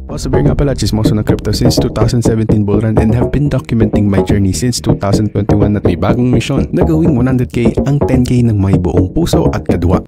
Osberg nga pala, chismoso ng crypto since 2017 bull run and have been documenting my journey since 2021 at may bagong mission na gawing 100k ang 10k ng may buong puso at kadwa.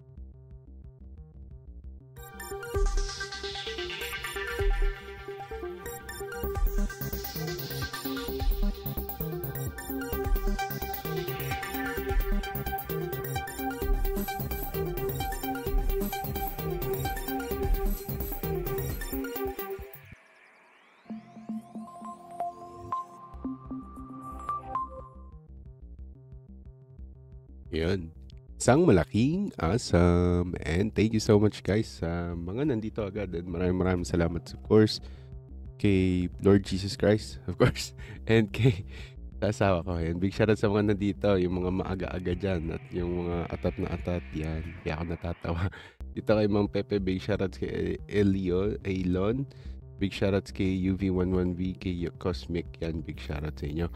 Yun. Isang malaking awesome. And thank you so much guys sa mga nandito agad. And maraming salamat of course kay Lord Jesus Christ, of course. And kay asawa ko. And big shoutout sa mga nandito, yung mga maaga-aga dyan. At yung mga atat na atat yan. Kaya ako natatawa. Dito kay Mang Pepe, big shoutouts kay Elon. Big shoutouts kay UV11V, kay Cosmic. Yan, big shoutout sa inyo.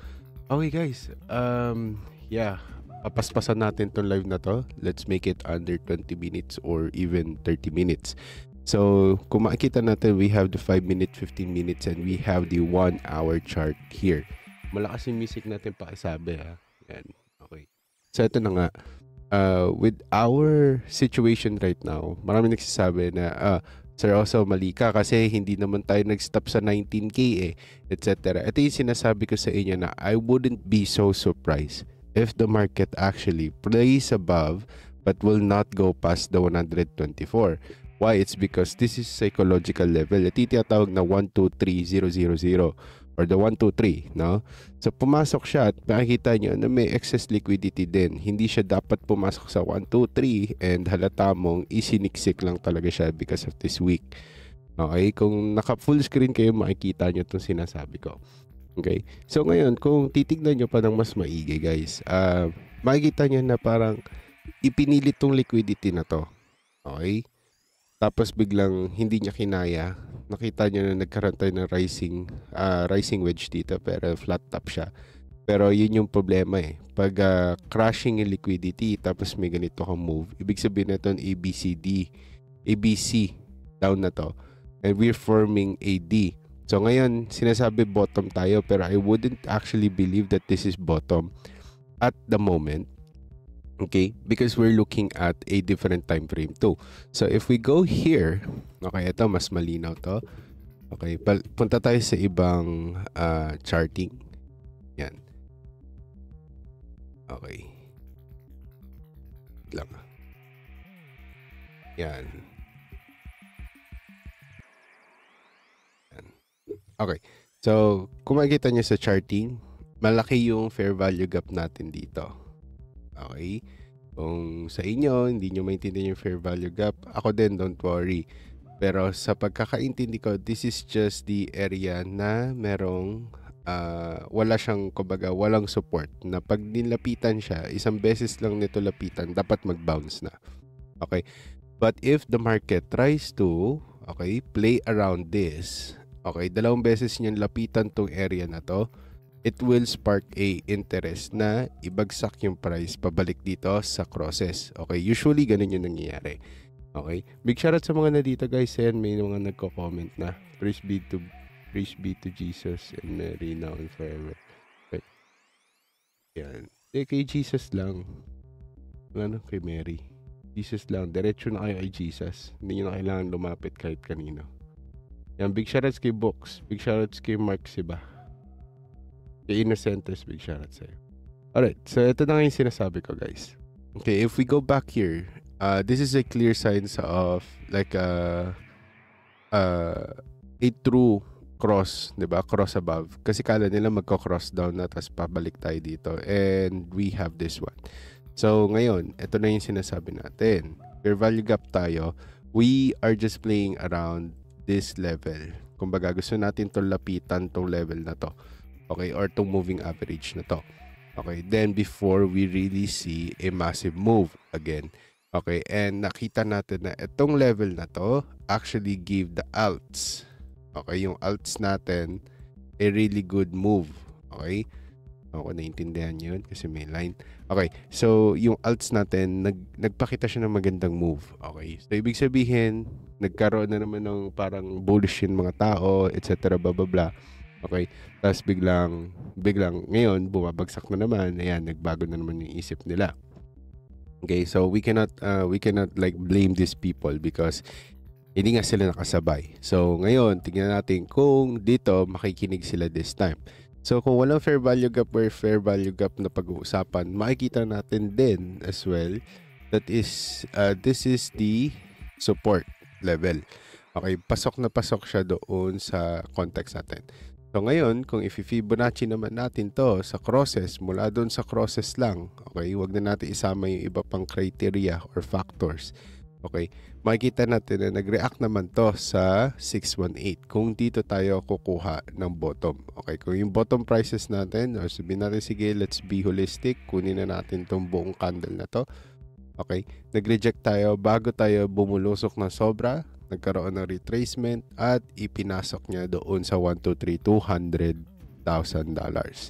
Okay guys, yeah. Papaspasan natin tong live na to. Let's make it under 20 minutes or even 30 minutes. So, kung makikita natin, we have the 5 minutes, 15 minutes, and we have the 1 hour chart here. Malakas yung music natin pakisabi ha. Yan. Okay. So, ito na nga. With our situation right now, marami nagsasabi na, Sir Oso, mali ka kasi hindi naman tayo nag-stop sa 19k etc. Ito yung sinasabi ko sa inyo na I wouldn't be so surprised if the market actually plays above but will not go past the 124. Why? It's because this is psychological level. Ito yung tinatawag na 123.000 or the 123, no? So pumasok siya at makikita nyo na may excess liquidity din. Hindi siya dapat pumasok sa 123 and halata mong isiniksik lang talaga siya because of this week. Okay? Kung naka full screen kayo, makikita nyo itong sinasabi ko. Okay. So ngayon, kung titignan nyo pa ng mas maigi guys, makikita nyo na parang ipinilit tong liquidity na to. Okay. Tapos biglang hindi niya kinaya. Nakita nyo na nagkaroon tayo ng rising wedge dito pero flat top siya. Pero yun yung problema eh. Pag crashing yung liquidity tapos may ganito kang move, ibig sabihin na ito ABC down na to. And we're forming a D. So ngayon, sinasabi bottom tayo pero I wouldn't actually believe that this is bottom at the moment. Okay? Because we're looking at a different time frame too. So if we go here, okay, ito mas malinaw to. Okay, punta tayo sa ibang charting. Yan. Okay. Lang. Yan. Okay. So, kung makikita nyo sa charting, malaki yung fair value gap natin dito. Okay? Kung sa inyo, hindi nyo maintindihan yung fair value gap, ako din, don't worry. Pero sa pagkakaintindi ko, this is just the area na merong wala siyang, kumbaga, walang support. Na pag nilapitan siya, isang beses lang nito lapitan, dapat mag-bounce na. Okay? But if the market tries to, okay, play around this, okay, dalawang beses niyan lapitan tong area na to, it will spark a interest na ibagsak yung price pabalik dito sa crosses. Okay, usually ganun yung nangyayari. Okay, big shoutout sa mga na dito guys, and may mga nagko-comment na praise be to Jesus and Mary now and forever. Okay. Yan. Kay Jesus lang. Ano, kay Mary. Jesus lang. Diretso na kayo kay Jesus. Hindi nyo na kailangan lumapit kahit kanino. Yan, big shoutouts kay Box. Big shoutouts kay Mark Siba. Kay Innocentes, big shoutouts sa'yo. Alright, so ito na nga yung sinasabi ko guys. Okay, if we go back here, this is a clear signs of like a true cross, diba? Cross above. Kasi kala nila magko-cross down na tapos pabalik tayo dito. And we have this one. So ngayon, ito na yung sinasabi natin. Fair value gap tayo. We are just playing around this level. Kumbaga gusto natin tong lapitan tong level na to. Okay, or tong moving average na to. Okay, then before we really see a massive move again. Okay, and nakita natin na itong level na to actually give the alts. Okay, yung alts natin a really good move. Okay? Ako naiintindihan yun kasi may line. Okay, so yung alts natin, nagpakita siya ng magandang move. Okay, so ibig sabihin, nagkaroon na naman ng parang bullish yung mga tao, etc. blah blah blah. Okay, tapos biglang ngayon, bumabagsak na naman. Ayan, nagbago na naman yung isip nila. Okay, so we cannot like blame these people because hindi nga sila nakasabay. So ngayon, tingnan natin kung dito makikinig sila this time. So kung walang fair value gap or fair value gap na pag-uusapan, makikita natin din as well that is this is the support level. Okay, pasok na pasok siya doon sa context natin. So ngayon, kung i-Fibonacci naman natin to sa crosses, mula doon sa crosses lang, okay, wag na natin isama yung iba pang criteria or factors. Okay, makikita natin na nag-react naman to sa 618 kung dito tayo kukuha ng bottom. Okay, kung yung bottom prices natin, or sabihin natin, sige, let's be holistic, kunin na natin tong buong candle na to. Okay, nag-reject tayo bago tayo bumulusok na sobra, nagkaroon ng retracement at ipinasok niya doon sa 200,000 dollars.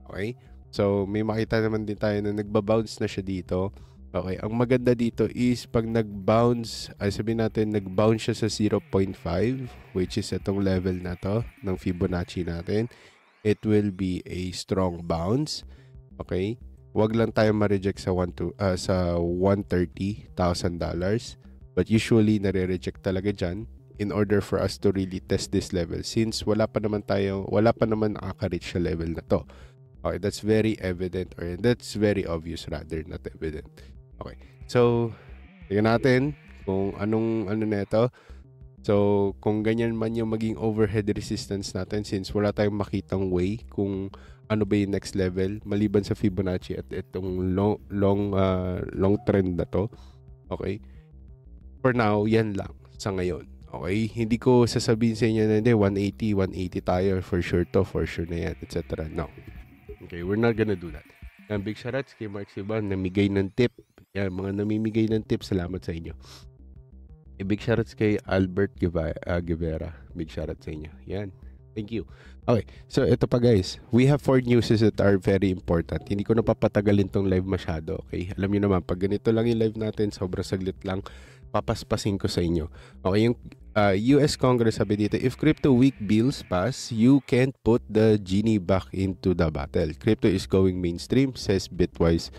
Okay, so may makita naman din tayo na nagbabounce na siya dito. Okay, ang maganda dito is pag nag-bounce, ay sabihin natin nag-bounce siya sa 0.5, which is itong level na to ng Fibonacci natin, it will be a strong bounce. Okay, wag lang tayo ma-reject sa 130,000 dollars, but usually nare-reject talaga dyan in order for us to really test this level since wala pa naman nakaka-reach sa level na to. Okay, that's very evident, or that's very obvious rather, not evident. Okay, so tingnan natin kung anong na ito. So kung ganyan man yung maging overhead resistance natin, since wala tayong makitang way kung ano ba yung next level maliban sa Fibonacci at itong long trend na to. Okay, for now yan lang sa ngayon. Okay, hindi ko sasabihin sa inyo na hindi 180 tayo for sure na yan, etc. No. Okay, we're not gonna do that. And big shoutouts kay Mark Siban, namigay ng tip. Yan, mga namimigay ng tip, salamat sa inyo. Big shoutouts kay Albert Guevara. Big shoutouts sa inyo. Yan, thank you. Okay, so ito pa guys, we have 4 news that are very important. Hindi ko na papatagalin tong live masyado. Okay, alam niyo naman, pag ganito lang yung live natin, sobrang saglit lang, papaspasin ko sa inyo. Okay, yung US Congress sabi dito, if crypto week bills pass, you can't put the genie back into the bottle. Crypto is going mainstream, says Bitwise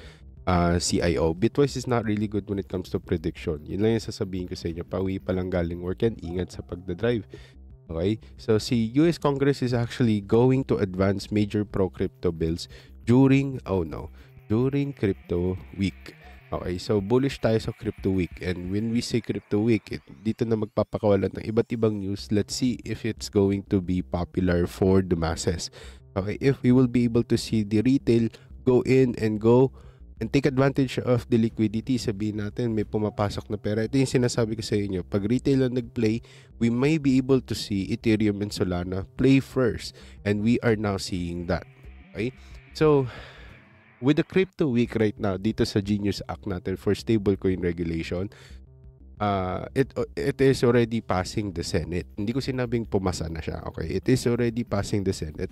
CIO. Bitwise is not really good when it comes to prediction. Yun lang yung sasabihin ko sa inyo. Pauwi pa lang galing work yan, ingat sa pagdadrive. Okay? So, si US Congress is actually going to advance major pro-crypto bills during crypto week. Okay, so bullish tayo sa crypto week, and when we say crypto week, dito na magpapakawalan ng iba't ibang news. Let's see if it's going to be popular for the masses. Okay, if we will be able to see the retail go in and take advantage of the liquidity, sabihin natin may pumapasok na pera. Ito yung sinasabi ko sa inyo, pag retail ang nag-play, we may be able to see Ethereum and Solana play first, and we are now seeing that. Okay, so with the crypto week right now dito sa Genius Act natin for stablecoin regulation, it is already passing the Senate. Hindi ko sinabing pumasa na siya. Okay, it is already passing the Senate,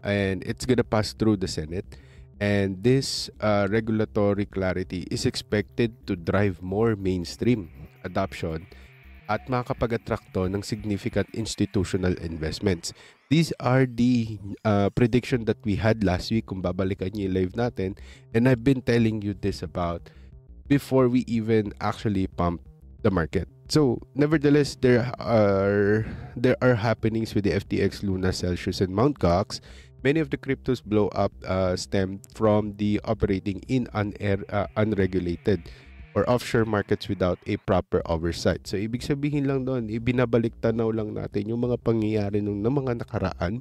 and it's gonna pass through the Senate, and this regulatory clarity is expected to drive more mainstream adoption at makakapag-attract to ng significant institutional investments. These are the prediction that we had last week kung babalikan niyo yung live natin, and I've been telling you this about before we even actually pump the market. So nevertheless, there are happenings with the FTX, Luna, Celsius, and Mt. Gox. Many of the cryptos blow up stemmed from the operating in unregulated or offshore markets without a proper oversight. So, ibig sabihin lang doon, ibinabalik tanaw lang natin yung mga pangyayari ng mga nakaraan,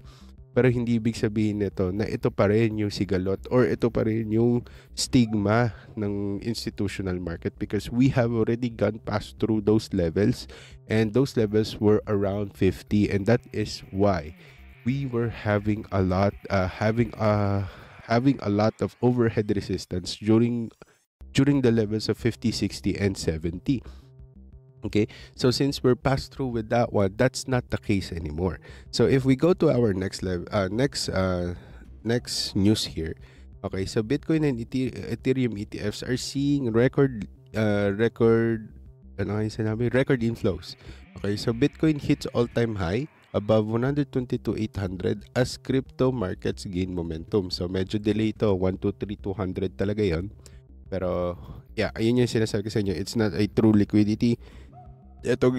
pero hindi ibig sabihin nito na ito pa rin yung sigalot or ito pa rin yung stigma ng institutional market, because we have already gone past through those levels, and those levels were around 50, and that is why we were having a lot of overhead resistance during the levels of 50, 60, and 70. Okay, so since we're passed through with that one, that's not the case anymore. So if we go to our next level, next news here. Okay, so Bitcoin and Ethereum ETFs are seeing record inflows. Okay, so Bitcoin hits all-time high above 122,800 as crypto markets gain momentum. So medyo delay ito, 123,200 talaga yon. Pero yeah, ayun yung sinasabi ko sa inyo, it's not a true liquidity. Ito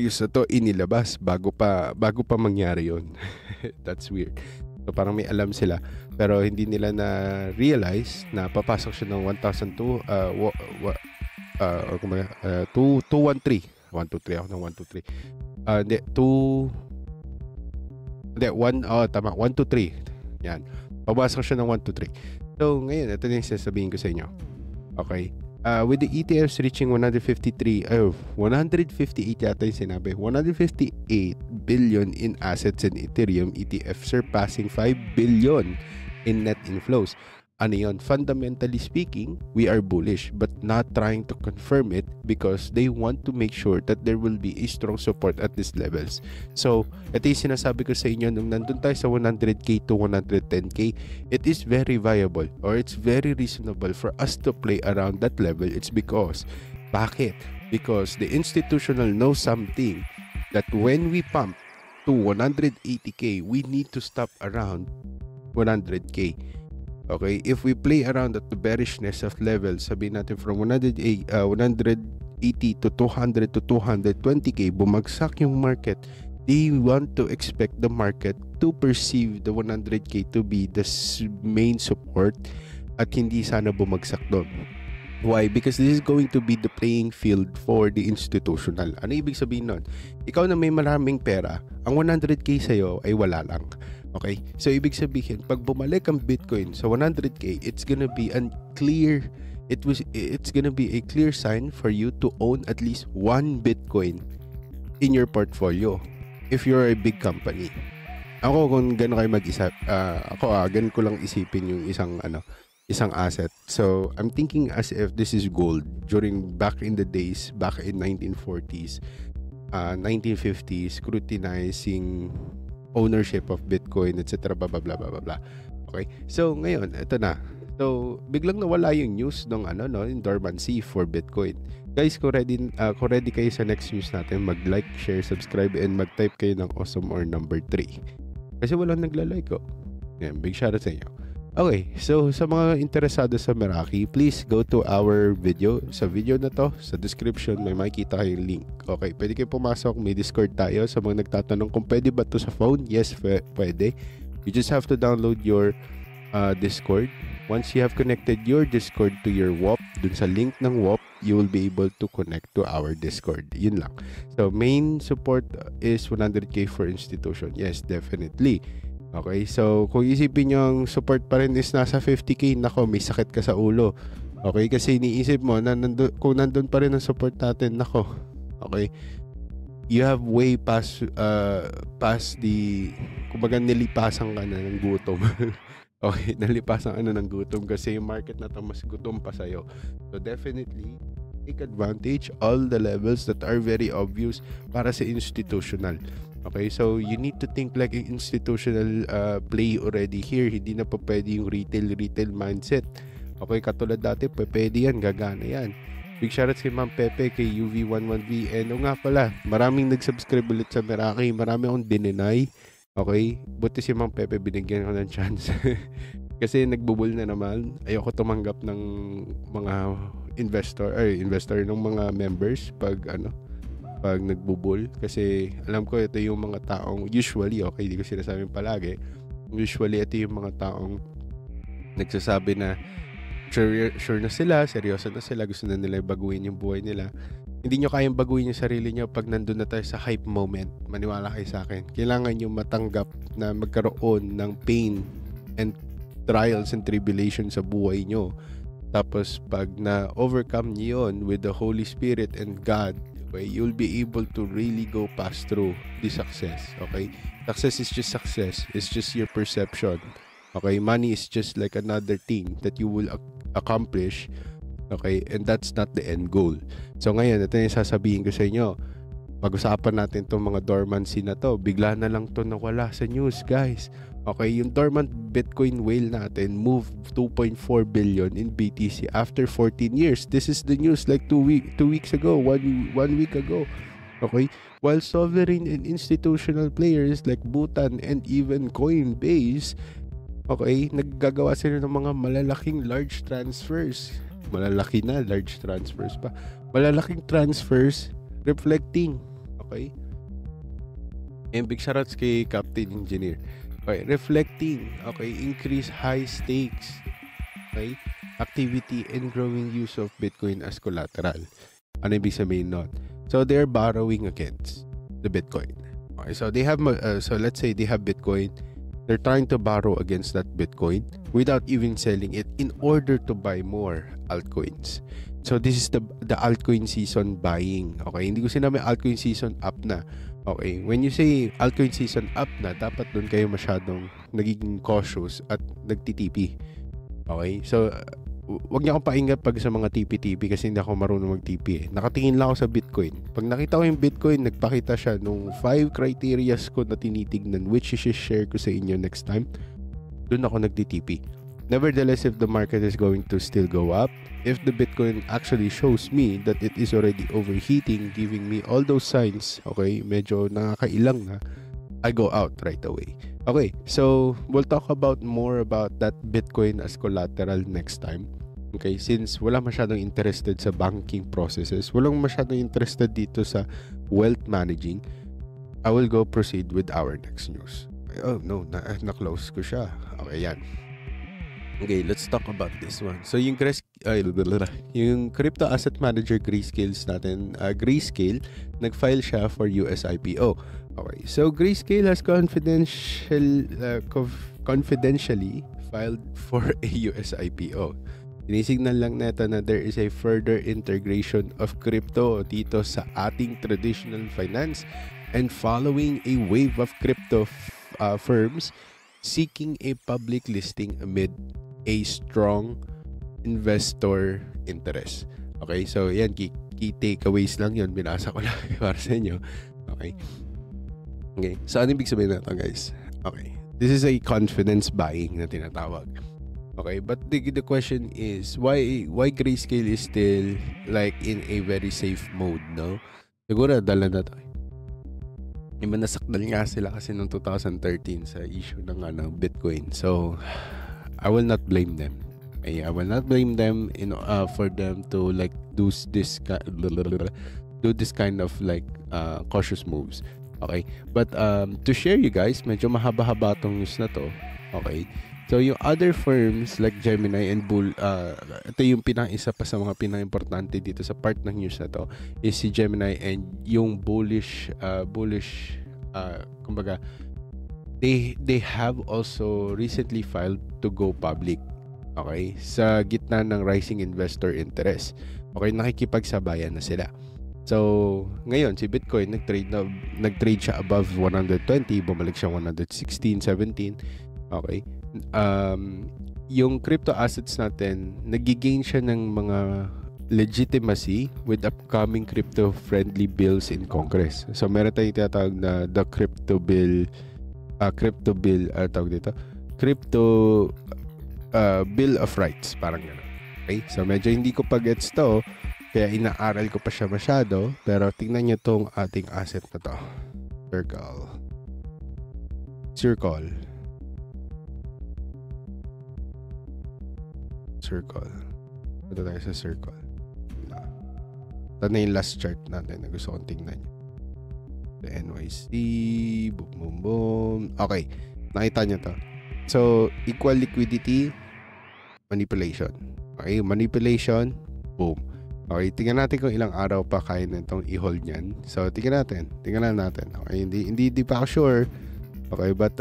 inilabas bago pa mangyari yon. That's weird. So parang may alam sila pero hindi nila na realize na papasok siya ng 1,213. 123 ako ng 123. Yan. Papasok siya ng 123. So ngayon, ito na yung sasabihin ko sa inyo. Okay. With the ETFs reaching 158 yata yung sinabi, 158 billion in assets in Ethereum ETF surpassing 5 billion in net inflows. Ano yun? Fundamentally speaking, we are bullish but not trying to confirm it because they want to make sure that there will be a strong support at these levels. So, ito yung sinasabi ko sa inyo nung nandun tayo sa 100k to 110k, it is very viable or it's very reasonable for us to play around that level. It's because, bakit? Because the institutional knows something that when we pump to 180k, we need to stop around 100k. Okay, if we play around at the bearishness of levels, sabihin natin from 180 to 200 to 220k, bumagsak yung market, they want to expect the market to perceive the 100k to be the main support at hindi sana bumagsak doon. Why? Because this is going to be the playing field for the institutional. Ano ibig sabihin nun? Ikaw na may maraming pera, ang 100k sa'yo ay wala lang. Okay? So, ibig sabihin, pag bumalik ang Bitcoin sa 100k, it's gonna be a clear sign for you to own at least one Bitcoin in your portfolio if you're a big company. Ako, kung gano'n kayo mag-isip, ganun ko lang isipin yung isang asset. So, I'm thinking as if this is gold during back in the days, back in 1940s, 1950s, scrutinizing ownership of Bitcoin, etc. Blah, blah, blah, blah, blah. Okay? So, ngayon, ito na. So, biglang nawala yung news ng in dormancy for Bitcoin. Guys, kung ready kayo sa next news natin, mag-like, share, subscribe, and mag-type kayo ng awesome or number 3. Kasi walang nagla-like ko. Yan, big shoutout sa inyo. Okay, so sa mga interesado sa Meraki, please go to our video. Sa video na to, sa description, may makikita kayong link. Okay, pwede kayo pumasok, may Discord tayo. Sa mga nagtatanong kung pwede ba to sa phone, yes, pwede. You just have to download your Discord. Once you have connected your Discord to your WAP, dun sa link ng WAP, you will be able to connect to our Discord. Yun lang. So, main support is 100k for institution. Yes, definitely. Okay, so kung isipin nyo ang support pa rin is nasa 50k, nako, may sakit ka sa ulo. Okay, kasi iniisip mo na kung nandun pa rin ang support natin, nako, okay, you have way past the, kumbaga nilipasan ka na ng gutom. Okay, nalipasan ka na ng gutom kasi yung market na to mas gutom pa sa'yo. So definitely, take advantage all the levels that are very obvious para sa institutional. Okay, so you need to think like an institutional play already here. Hindi na pa pwede yung retail mindset. Okay, katulad dati, pwede yan, gagana yan. Big shoutout kay Ma'am Pepe, kay UV11V. And nga pala, maraming nag-subscribe ulit sa Meraki. Marami akong dininay. Okay, buti si Ma'am Pepe, binigyan ko ng chance. Kasi nagbubul na naman. Ayoko tumanggap ng mga investor ng mga members pag nagbubul, kasi alam ko ito yung mga taong usually, okay, hindi ko sinasabing palagi, usually ito yung mga taong nagsasabi na sure na sila, seryoso na sila, gusto na nila baguhin yung buhay nila. Hindi nyo kayang baguhin yung sarili nyo pag nandun na tayo sa hype moment. Maniwala kayo sa akin, kailangan nyo matanggap na magkaroon ng pain and trials and tribulations sa buhay nyo. Tapos pag na-overcome nyo yun with the Holy Spirit and God, okay, you'll be able to really go past through the success. Okay, success is just success. It's just your perception. Okay, money is just like another thing that you will accomplish. Okay, and that's not the end goal. So ngayon, ito yung sasabihin ko sa inyo. Pag-usapan natin itong mga dormancy na to. Bigla na lang to nawala sa news, guys. Okay, yung dormant Bitcoin whale natin moved 2.4 billion in BTC after 14 years. This is the news like 2 weeks ago, one week ago. Okay, while sovereign and institutional players like Bhutan and even Coinbase, okay, naggagawa sila ng mga malalaking large transfers. Malalaki na, large transfers pa. Malalaking transfers reflecting, okay? And big shoutouts kay Captain Engineer. Okay, reflecting, okay, increased high stakes, okay, activity and growing use of Bitcoin as collateral. Ano ibig sabihin nun? So they're borrowing against the Bitcoin. Okay, so they have, so let's say they have Bitcoin, they're trying to borrow against that Bitcoin without even selling it in order to buy more altcoins. So this is the altcoin season buying. Okay, hindi ko sinabi altcoin season up na. Okay, when you say altcoin season up na, dapat doon kayo masyadong nagiging cautious at nagtitipi. Okay, so wag niyo akong paingat pag sa mga TP-TP kasi hindi ako marunong mag-TP eh. Nakatingin lang ako sa Bitcoin. Pag nakita ko yung Bitcoin, nagpakita siya nung 5 criterias ko na tinitignan, which i-share ko sa inyo next time. Doon ako nagtitipi. Nevertheless, if the market is going to still go up, if the Bitcoin actually shows me that it is already overheating, giving me all those signs, okay, medyo nakakailang na, I go out right away. Okay, so we'll talk about more about that Bitcoin as collateral next time. Okay, since wala masyadong interested sa banking processes, walang masyadong interested dito sa wealth managing, I will go proceed with our next news. Oh no, na-close ko siya. Okay, yan. Okay, let's talk about this one. So yung crypto asset manager Grayscale natin, Grayscale, nag-file siya for US IPO. Okay, so Grayscale has confidentially filed for a US IPO. Tinisignal lang neta na there is a further integration of crypto dito sa ating traditional finance and following a wave of crypto firms seeking a public listing amid a strong investor interest. Okay, so yan, key takeaways lang yun. Binasa ko lang para sa inyo. Okay. Okay, so ano ibig sabihin na ito, guys? Okay, this is a confidence buying na tinatawag. Okay, but the question is, why Grayscale is still like in a very safe mode, no? Siguro, dala na to. Nasakdal nga sila kasi noong 2013 sa issue ng Bitcoin. So, I will not blame them. I will not blame them for them to like do this kind of like cautious moves. Okay, but to share you guys, medyo mahaba-haba tong news na to. Okay, so yung other firms like Gemini and Bull, ito yung isa pa sa mga pinaka-importante dito sa part ng news na to is si Gemini and yung bullish kumbaga they have also recently filed to go public. Okay, sa gitna ng rising investor interest. Okay, nakikipagsabayan na sila. So, ngayon si Bitcoin nag-trade siya above 120, bumalik siya 116, 17. Okay. Yung crypto assets natin, nag-gain siya ng mga legitimacy with upcoming crypto-friendly bills in Congress. So, meron tayong tinatawag na the crypto bill, tawag dito, crypto bill of rights, parang gano'n. Okay? So, medyo hindi ko pa gets to, kaya inaaral ko pa siya masyado, pero tingnan nyo tong ating asset na to. Circle. Ito tayo sa circle. Ito na yung last chart natin na gusto kong tingnan nyo. The NYC, boom. Okay, nakita nyo to. So, equal liquidity, manipulation. Okay, manipulation, boom. Okay, tingnan natin kung ilang araw pa kaya na itong i-hold niyan. So, tingnan natin. Okay, hindi pa ako sure. Okay, but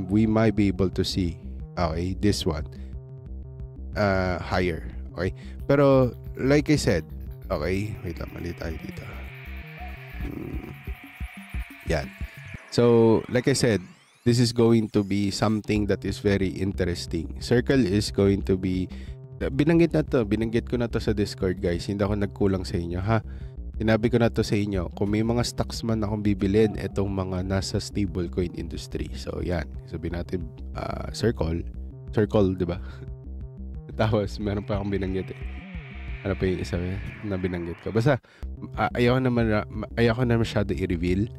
we might be able to see. Okay, this one. Higher. Okay, pero like I said, okay, wait lang, mali tayo dito. Yan. So, like I said, this is going to be something that is very interesting. Circle is going to be binanggit ko na to sa Discord, guys. Hindi ako nagkulang sa inyo, ha. sinabi ko na to sa inyo, kung may mga stocks man akong bibilin, itong mga nasa stablecoin industry. So, yan. Sabihin natin, Circle, di ba? Tapos, meron pa akong binanggit eh. Ano pa yung isa na binanggit ko? Basta, ayoko na masyado i-reveal.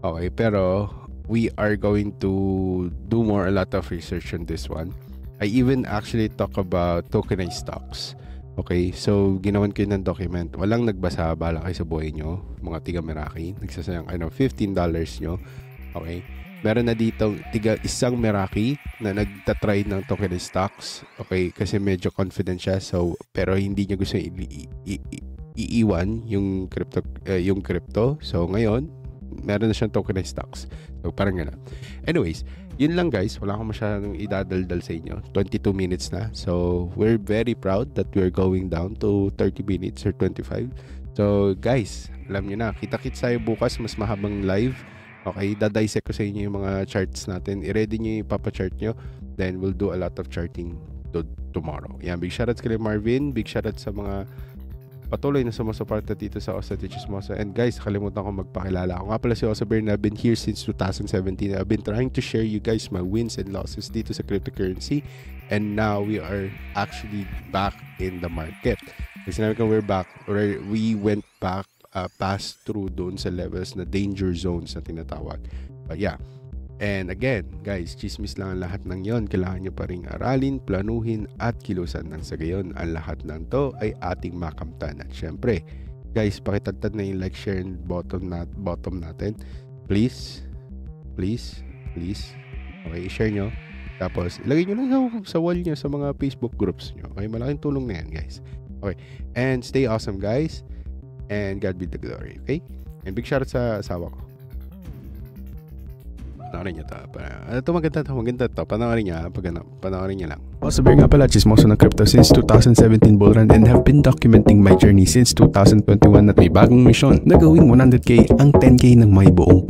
Okay, pero we are going to do a lot of research on this one. I even actually talk about tokenized stocks. Okay, so ginawan ko yun ng document. Walang nagbasa, bala kayo sa buhay nyo, mga tiga Meraki. Nagsasayang kayo ng $15 nyo. Okay, meron na dito tiga isang Meraki na nagtatry ng tokenized stocks. Okay, kasi medyo confident siya. So, pero hindi niya gusto iiwan yung crypto. So, ngayon, meron na siyang tokenized stocks. So, parang gano'n. Anyways, yun lang guys. Wala akong masyadong idadaldal sa inyo. 22 minutes na. So, we're very proud that we're going down to 30 minutes or 25. So, guys, alam nyo na. Kita-kits tayo bukas. Mas mahabang live. Okay, dadisect ko sa inyo yung mga charts natin. I-ready nyo yung papachart nyo. Then, we'll do a lot of charting tomorrow. Yan, big shoutouts kay Marvin. Big shoutouts sa mga patuloy na sumusuporta dito sa Osa Chismosa. And guys, kalimutan ko magpakilala. Ako nga pala si Osa Bern. I've been here since 2017. I've been trying to share you guys my wins and losses dito sa cryptocurrency. And now we are actually back in the market. Kasi sinabi ko we're back. Or we went back, passed through doon sa levels na danger zones na tinatawag. But yeah. And again, guys, chismis lang ang lahat ng yon. Kailangan nyo pa rin aralin, planuhin, at kilusan ng sa gayon. Ang lahat ng to ay ating makamtan. At syempre, guys, pakitagtad na yung like, share, and bottom natin. Please. Okay, share nyo. Tapos, ilagay nyo lang sa wall nyo, sa mga Facebook groups nyo. Okay, malaking tulong na yan, guys. Okay, and stay awesome, guys. And God be the glory, okay? And big shout out sa asawa ko. Panoorin niya ito. Maganda to. Panoorin niya lang. Osa Bern nga pala, chismoso ng crypto since 2017 bull run and have been documenting my journey since 2021 at may bagong mission na gawing 100k ang 10k ng may buong